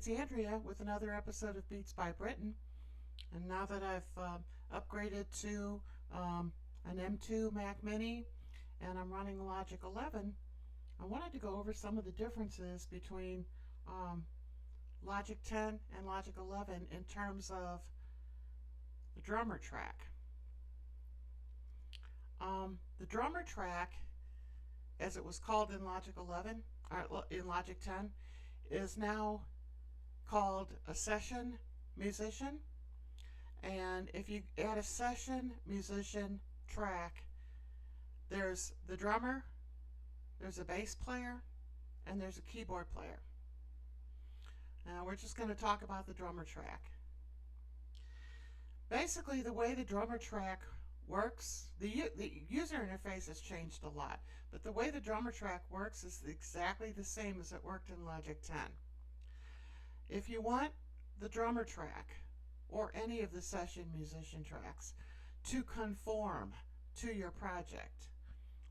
it's Andrea with another episode of Beats by Britain. And now that I've upgraded to an M2 Mac Mini and I'm running Logic 11, I wanted to go over some of the differences between Logic 10 and Logic 11 in terms of the drummer track. The drummer track, as it was called in Logic 11, or in Logic 10, is now called a session musician. And if you add a session musician track, there's the drummer, there's a bass player, and there's a keyboard player. Now we're just going to talk about the drummer track. Basically, the way the drummer track works, the user interface has changed a lot, but the way the drummer track works is exactly the same as it worked in Logic 10. If you want the drummer track or any of the session musician tracks to conform to your project,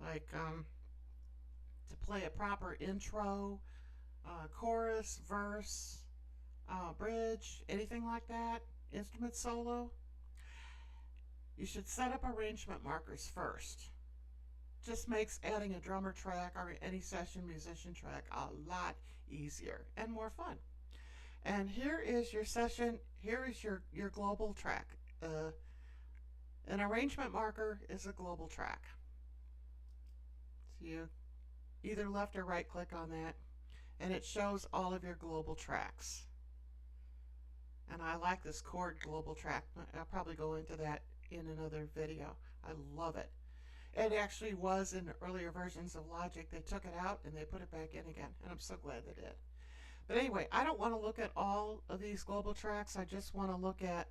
like to play a proper intro, chorus, verse, bridge, anything like that, instrument solo, you should set up arrangement markers first. Just makes adding a drummer track or any session musician track a lot easier and more fun. And here is your session, here is your global track. An arrangement marker is a global track. So you either left or right click on that, and it shows all of your global tracks. And I like this chord global track. I'll probably go into that in another video. I love it. It actually was in earlier versions of Logic. They took it out and they put it back in again, and I'm so glad they did. But anyway, I don't want to look at all of these global tracks. I just want to look at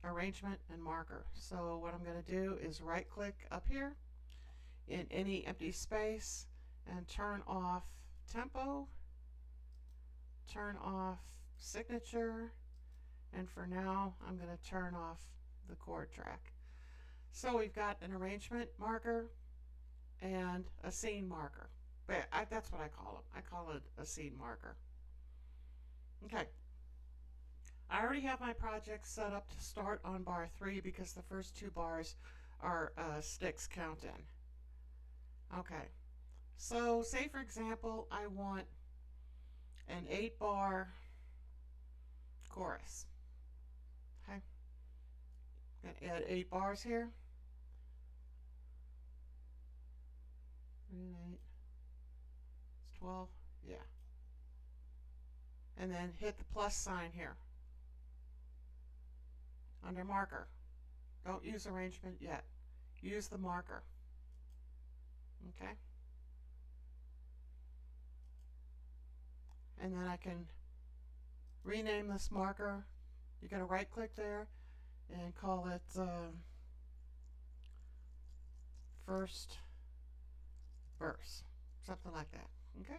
arrangement and marker. So what I'm going to do is right click up here in any empty space and turn off tempo, turn off signature, and for now I'm going to turn off the chord track. So we've got an arrangement marker and a scene marker. But that's what I call them. I call it a scene marker. Okay. I already have my project set up to start on bar 3 because the first 2 bars are sticks count in. Okay. So say for example I want an 8-bar chorus. Okay. I'm going to add 8 bars here. 3 and 8. 12, yeah. And then hit the plus sign here under marker. Don't use arrangement yet. Use the marker. Okay. And then I can rename this marker. You're going to right click there and call it first verse. Something like that. Okay.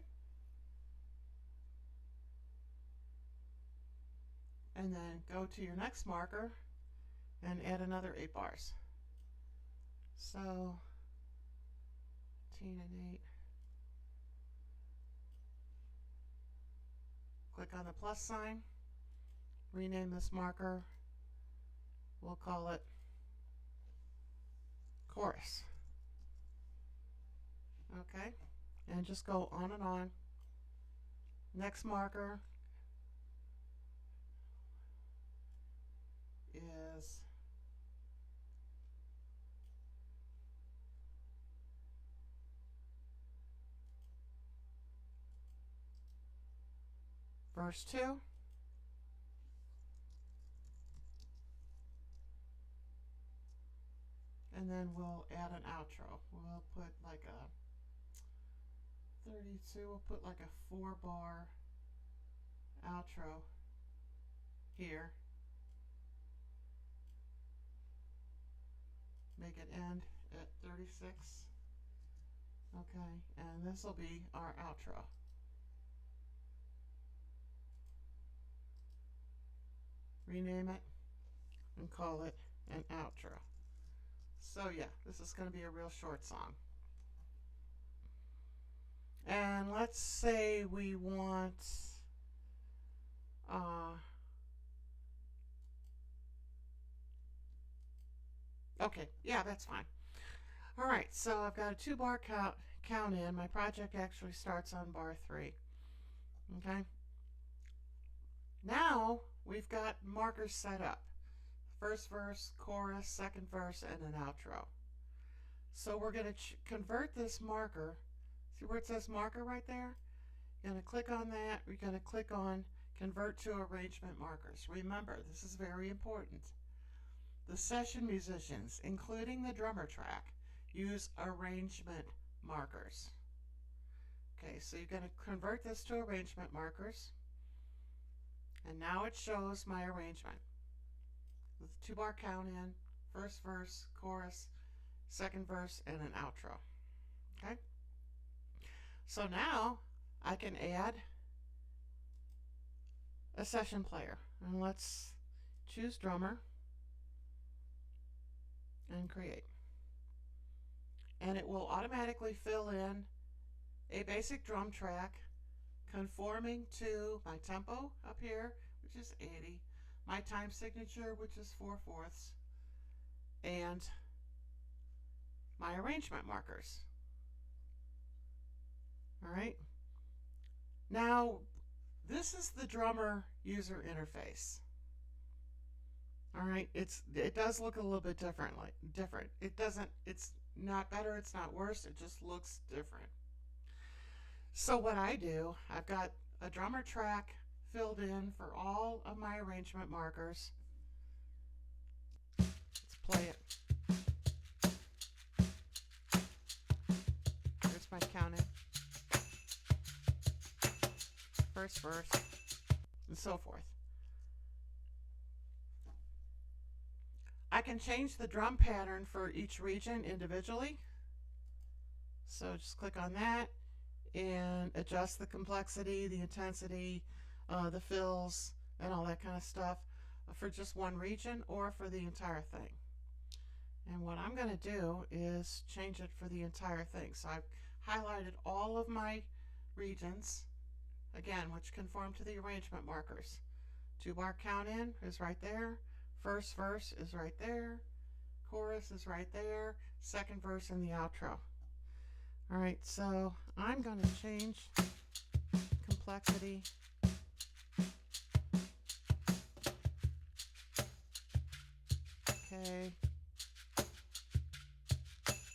And then go to your next marker and add another 8 bars. So 18 and 8. Click on the plus sign. Rename this marker. We'll call it chorus. Okay. And just go on and on. Next marker is verse 2. And then we'll add an outro. We'll put like a 32, we'll put like a 4-bar outro here. Make it end at 36. Okay, and this will be our outro. Rename it and call it an outro. So yeah, this is going to be a real short song. And let's say we want Uh, okay, yeah, that's fine. All right, so I've got a 2 bar count in. My project actually starts on bar 3. Okay. Now we've got markers set up. First verse, chorus, second verse, and an outro. So we're going to convert this marker. See where it says marker right there? You're going to click on that. We're going to click on convert to arrangement markers. Remember, this is very important. The session musicians, including the drummer track, use arrangement markers. Okay, so you're going to convert this to arrangement markers. And now it shows my arrangement with a 2 bar count in, first verse, chorus, second verse, and an outro. Okay? So now I can add a session player. And let's choose drummer and create. And it will automatically fill in a basic drum track conforming to my tempo up here, which is 80, my time signature, which is 4/4, and my arrangement markers. All right. Now, this is the drummer user interface. All right, it does look a little bit different. It's not better, it's not worse, it just looks different. So what I do, I've got a drummer track filled in for all of my arrangement markers. Let's play it. Here's my count in. First verse, and so forth. I can change the drum pattern for each region individually. So just click on that and adjust the complexity, the intensity, the fills, and all that kind of stuff for just one region or for the entire thing. And what I'm going to do is change it for the entire thing. So I've highlighted all of my regions, again, which conform to the arrangement markers. 2 bar count in is right there. First verse is right there. Chorus is right there. Second verse and the outro. All right, so I'm going to change complexity. Okay.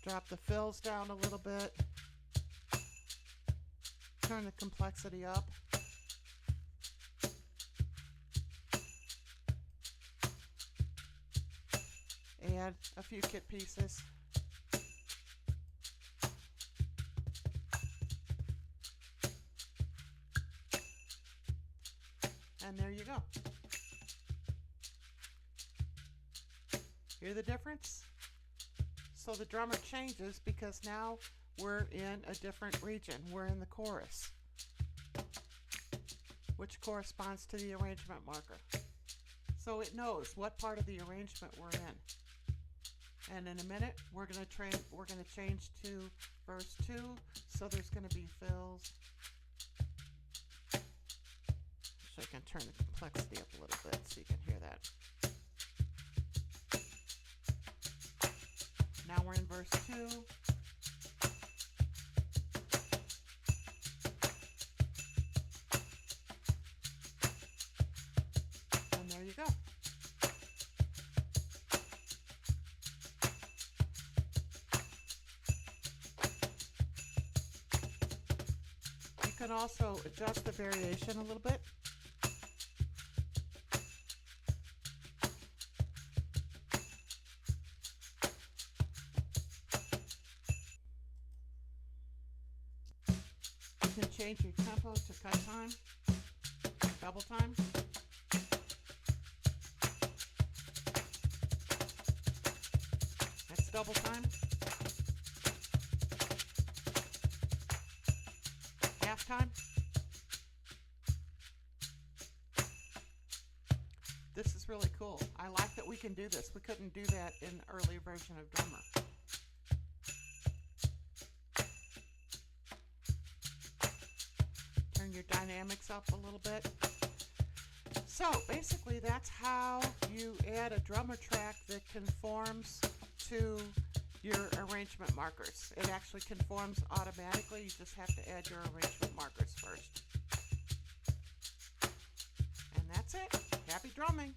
Drop the fills down a little bit. Turn the complexity up. Add a few kit pieces. And there you go. Hear the difference? So the drummer changes because now we're in a different region. We're in the chorus, which corresponds to the arrangement marker. So it knows what part of the arrangement we're in. And in a minute, we're going to change to verse 2. So there's going to be fills. So I can turn the complexity up a little bit so you can hear that. Now we're in verse 2. And there you go. You can also adjust the variation a little bit. You can change your tempo to cut time, double time. That's double time. Half time. This is really cool. I like that we can do this. We couldn't do that in the earlier version of Drummer. Turn your dynamics up a little bit. So basically that's how you add a drummer track that conforms to your arrangement markers. It actually conforms automatically. You just have to add your arrangement markers first. And that's it. Happy drumming!